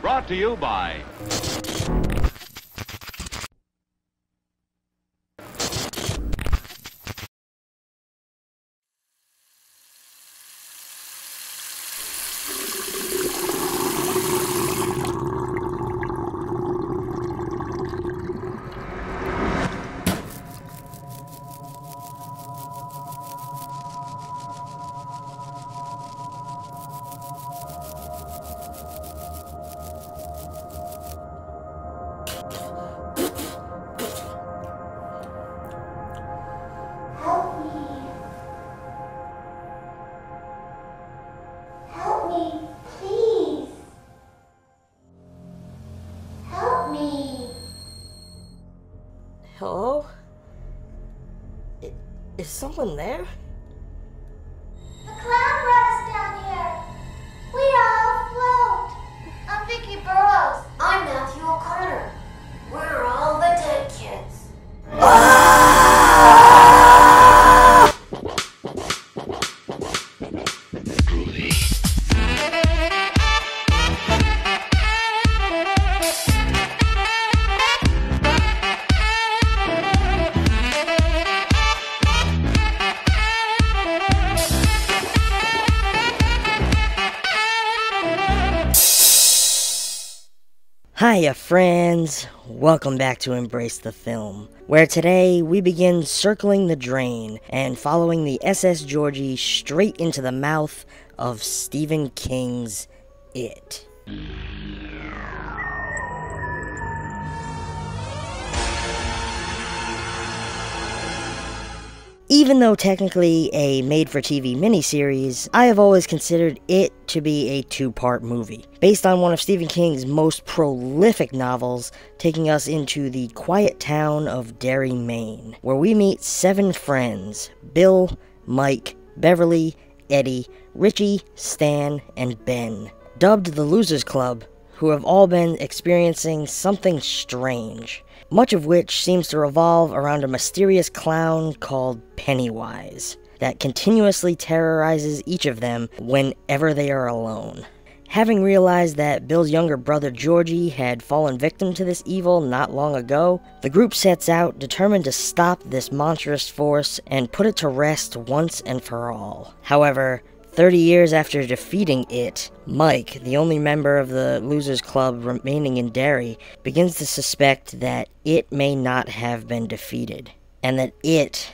Brought to you by... Hello? Is someone there? The clown brought us down here. We all float. I'm Vicky Burrows. I'm Matthew O'Connor. We're all the dead kids. Hiya friends, welcome back to Embrace the Film, where today we begin circling the drain and following the SS Georgie straight into the mouth of Stephen King's It. Even though technically a made-for-TV miniseries, I have always considered it to be a two-part movie, based on one of Stephen King's most prolific novels, taking us into the quiet town of Derry, Maine, where we meet 7 friends: Bill, Mike, Beverly, Eddie, Richie, Stan, and Ben, dubbed the Losers Club, who have all been experiencing something strange, much of which seems to revolve around a mysterious clown called Pennywise that continuously terrorizes each of them whenever they are alone. Having realized that Bill's younger brother Georgie had fallen victim to this evil not long ago, the group sets out determined to stop this monstrous force and put it to rest once and for all. However, 30 years after defeating it, Mike, the only member of the Losers Club remaining in Derry, begins to suspect that it may not have been defeated, and that it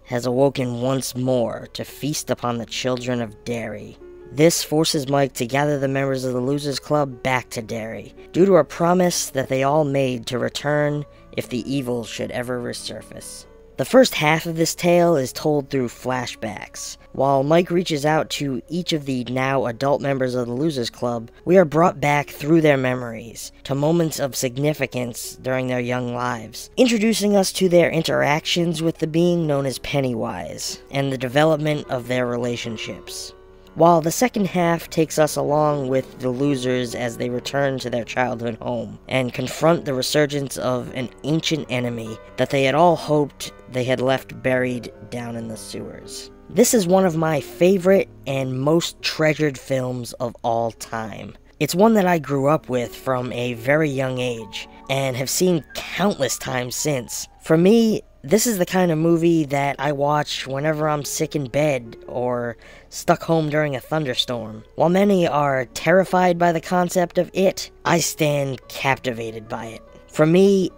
has awoken once more to feast upon the children of Derry. This forces Mike to gather the members of the Losers Club back to Derry, due to a promise that they all made to return if the evil should ever resurface. The first half of this tale is told through flashbacks. While Mike reaches out to each of the now adult members of the Losers Club, we are brought back through their memories to moments of significance during their young lives, introducing us to their interactions with the being known as Pennywise, and the development of their relationships. While the second half takes us along with the losers as they return to their childhood home and confront the resurgence of an ancient enemy that they had all hoped they had left buried down in the sewers. This is one of my favorite and most treasured films of all time. It's one that I grew up with from a very young age and have seen countless times since. For me, this is the kind of movie that I watch whenever I'm sick in bed or stuck home during a thunderstorm. While many are terrified by the concept of it, I stand captivated by it. For me,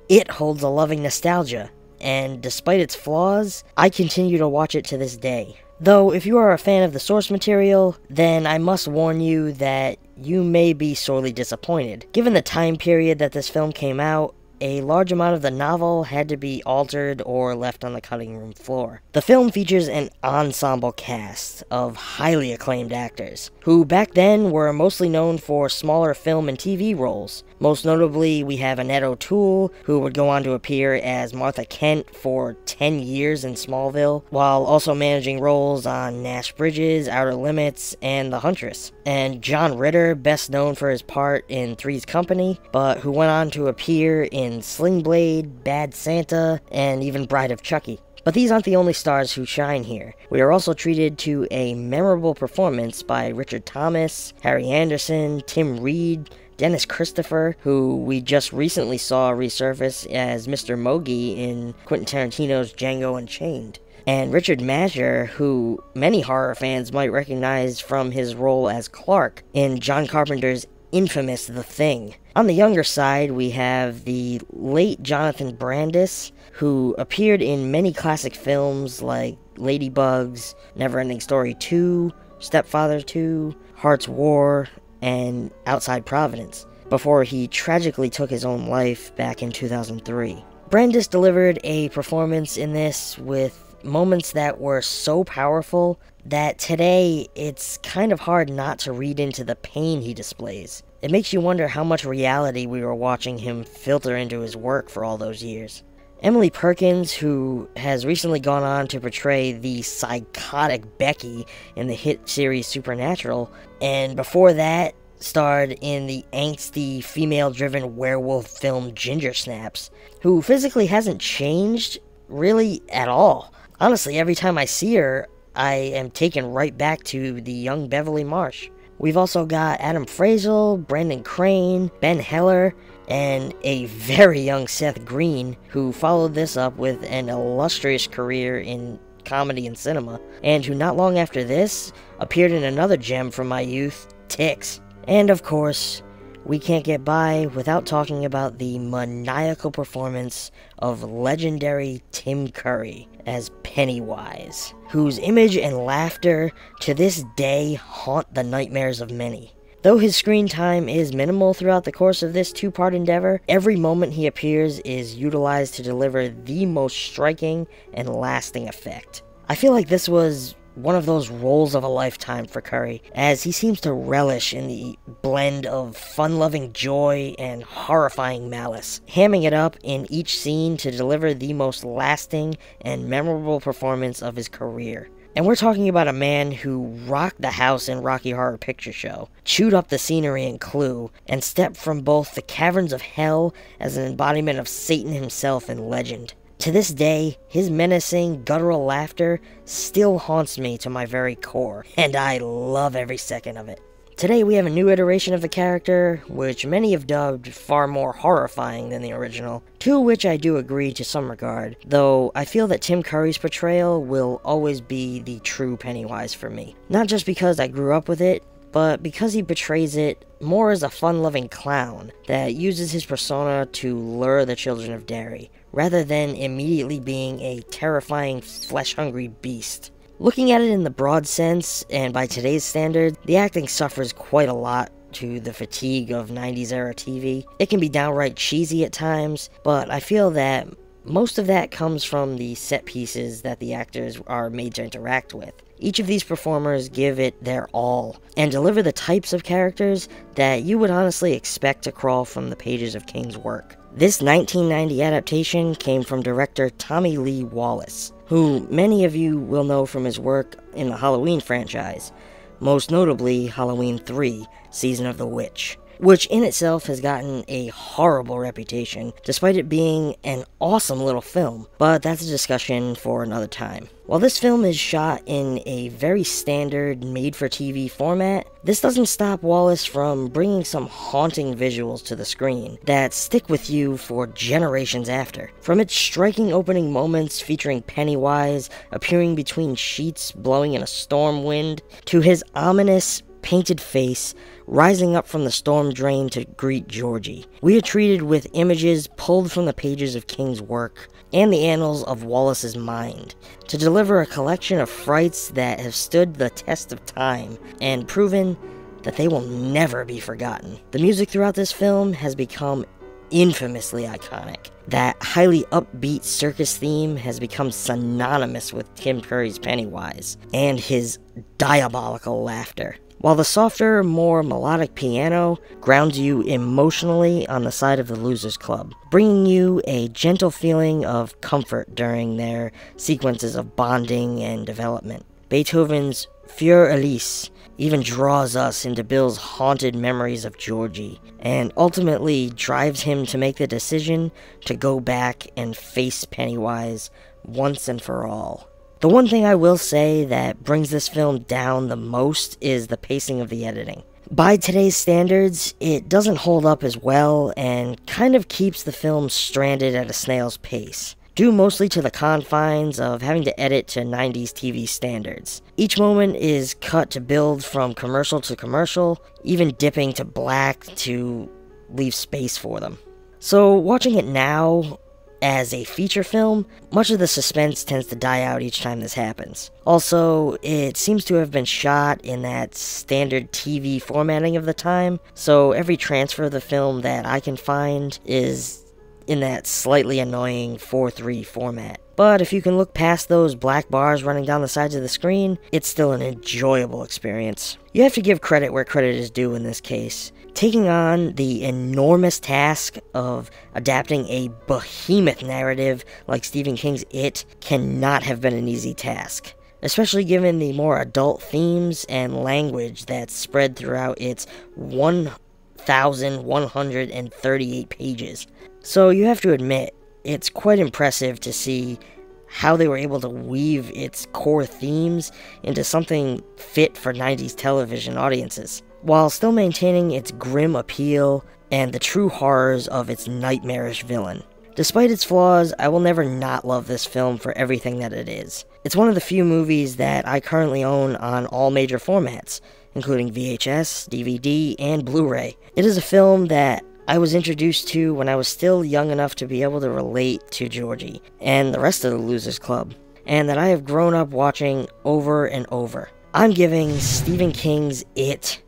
it holds a loving nostalgia, and despite its flaws, I continue to watch it to this day. Though, if you are a fan of the source material, then I must warn you that you may be sorely disappointed. Given the time period that this film came out, a large amount of the novel had to be altered or left on the cutting room floor. The film features an ensemble cast of highly acclaimed actors, who back then were mostly known for smaller film and TV roles. Most notably, we have Annette O'Toole, who would go on to appear as Martha Kent for 10 years in Smallville, while also managing roles on Nash Bridges, Outer Limits, and The Huntress. And John Ritter, best known for his part in Three's Company, but who went on to appear in Sling Blade, Bad Santa, and even Bride of Chucky. But these aren't the only stars who shine here. We are also treated to a memorable performance by Richard Thomas, Harry Anderson, Tim Reed, Dennis Christopher, who we just recently saw resurface as Mr. Mogi in Quentin Tarantino's Django Unchained, and Richard Masur, who many horror fans might recognize from his role as Clark in John Carpenter's infamous The Thing. On the younger side, we have the late Jonathan Brandis, who appeared in many classic films like Ladybugs, Neverending Story 2, Stepfather 2, Heart's War, and Outside Providence, before he tragically took his own life back in 2003. Brandis delivered a performance in this with moments that were so powerful that today it's kind of hard not to read into the pain he displays. It makes you wonder how much reality we were watching him filter into his work for all those years. Emily Perkins, who has recently gone on to portray the psychotic Becky in the hit series Supernatural, and before that starred in the angsty, female-driven werewolf film Ginger Snaps, who physically hasn't changed really at all. Honestly, every time I see her, I am taken right back to the young Beverly Marsh. We've also got Adam Frazell, Brandon Crane, Ben Heller, and a very young Seth Green, who followed this up with an illustrious career in comedy and cinema, and who not long after this appeared in another gem from my youth, Tix. And of course, we can't get by without talking about the maniacal performance of legendary Tim Curry as Pennywise, whose image and laughter to this day haunt the nightmares of many. Though his screen time is minimal throughout the course of this two-part endeavor, every moment he appears is utilized to deliver the most striking and lasting effect. I feel like this was one of those roles of a lifetime for Curry, as he seems to relish in the blend of fun-loving joy and horrifying malice, hamming it up in each scene to deliver the most lasting and memorable performance of his career. And we're talking about a man who rocked the house in Rocky Horror Picture Show, chewed up the scenery in Clue, and stepped from both the caverns of hell as an embodiment of Satan himself in Legend. To this day, his menacing, guttural laughter still haunts me to my very core, and I love every second of it. Today we have a new iteration of the character, which many have dubbed far more horrifying than the original, to which I do agree to some regard, though I feel that Tim Curry's portrayal will always be the true Pennywise for me. Not just because I grew up with it, but because he portrays it more as a fun-loving clown that uses his persona to lure the children of Derry, rather than immediately being a terrifying, flesh-hungry beast. Looking at it in the broad sense, and by today's standard, the acting suffers quite a lot to the fatigue of 90s era TV. It can be downright cheesy at times, but I feel that most of that comes from the set pieces that the actors are made to interact with. Each of these performers give it their all, and deliver the types of characters that you would honestly expect to crawl from the pages of King's work. This 1990 adaptation came from director Tommy Lee Wallace, who many of you will know from his work in the Halloween franchise, most notably Halloween 3, Season of the Witch, which in itself has gotten a horrible reputation, despite it being an awesome little film, but that's a discussion for another time. While this film is shot in a very standard made-for-TV format, this doesn't stop Wallace from bringing some haunting visuals to the screen that stick with you for generations after. From its striking opening moments featuring Pennywise appearing between sheets blowing in a storm wind, to his ominous, painted face rising up from the storm drain to greet Georgie. We are treated with images pulled from the pages of King's work and the annals of Wallace's mind to deliver a collection of frights that have stood the test of time and proven that they will never be forgotten. The music throughout this film has become infamously iconic. That highly upbeat circus theme has become synonymous with Tim Curry's Pennywise and his diabolical laughter, while the softer, more melodic piano grounds you emotionally on the side of the Losers Club, bringing you a gentle feeling of comfort during their sequences of bonding and development. Beethoven's Für Elise even draws us into Bill's haunted memories of Georgie, and ultimately drives him to make the decision to go back and face Pennywise once and for all. The one thing I will say that brings this film down the most is the pacing of the editing. By today's standards, it doesn't hold up as well and kind of keeps the film stranded at a snail's pace, due mostly to the confines of having to edit to 90s TV standards. Each moment is cut to build from commercial to commercial, even dipping to black to leave space for them. So watching it now, as a feature film, much of the suspense tends to die out each time this happens. Also, it seems to have been shot in that standard TV formatting of the time, so every transfer of the film that I can find is in that slightly annoying 4:3 format. But if you can look past those black bars running down the sides of the screen, it's still an enjoyable experience. You have to give credit where credit is due in this case. Taking on the enormous task of adapting a behemoth narrative like Stephen King's It cannot have been an easy task, especially given the more adult themes and language that's spread throughout its 1,138 pages. So you have to admit, it's quite impressive to see how they were able to weave its core themes into something fit for 90s television audiences, while still maintaining its grim appeal and the true horrors of its nightmarish villain. Despite its flaws, I will never not love this film for everything that it is. It's one of the few movies that I currently own on all major formats, including VHS, DVD, and Blu-ray. It is a film that I was introduced to when I was still young enough to be able to relate to Georgie and the rest of the Losers Club, and that I have grown up watching over and over. I'm giving Stephen King's It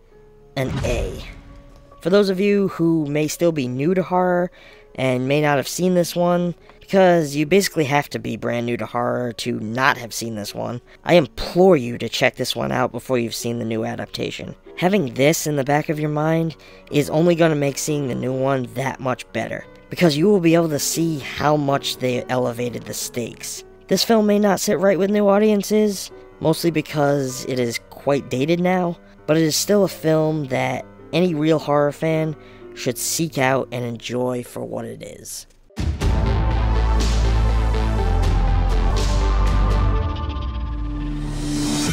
an A. For those of you who may still be new to horror and may not have seen this one, because you basically have to be brand new to horror to not have seen this one, I implore you to check this one out before you've seen the new adaptation. Having this in the back of your mind is only going to make seeing the new one that much better, because you will be able to see how much they elevated the stakes. This film may not sit right with new audiences, mostly because it is quite dated now, but it is still a film that any real horror fan should seek out and enjoy for what it is.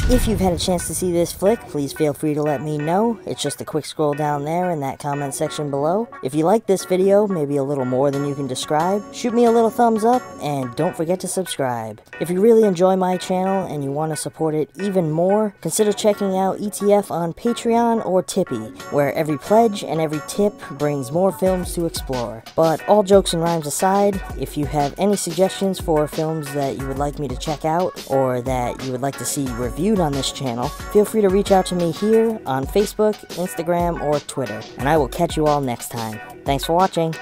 If you've had a chance to see this flick, please feel free to let me know. It's just a quick scroll down there in that comment section below. If you like this video, maybe a little more than you can describe, shoot me a little thumbs up, and don't forget to subscribe. If you really enjoy my channel and you want to support it even more, consider checking out ETF on Patreon or Tippy, where every pledge and every tip brings more films to explore. But all jokes and rhymes aside, if you have any suggestions for films that you would like me to check out, or that you would like to see reviewed on this channel, feel free to reach out to me here on Facebook, Instagram, or Twitter, and I will catch you all next time. Thanks for watching.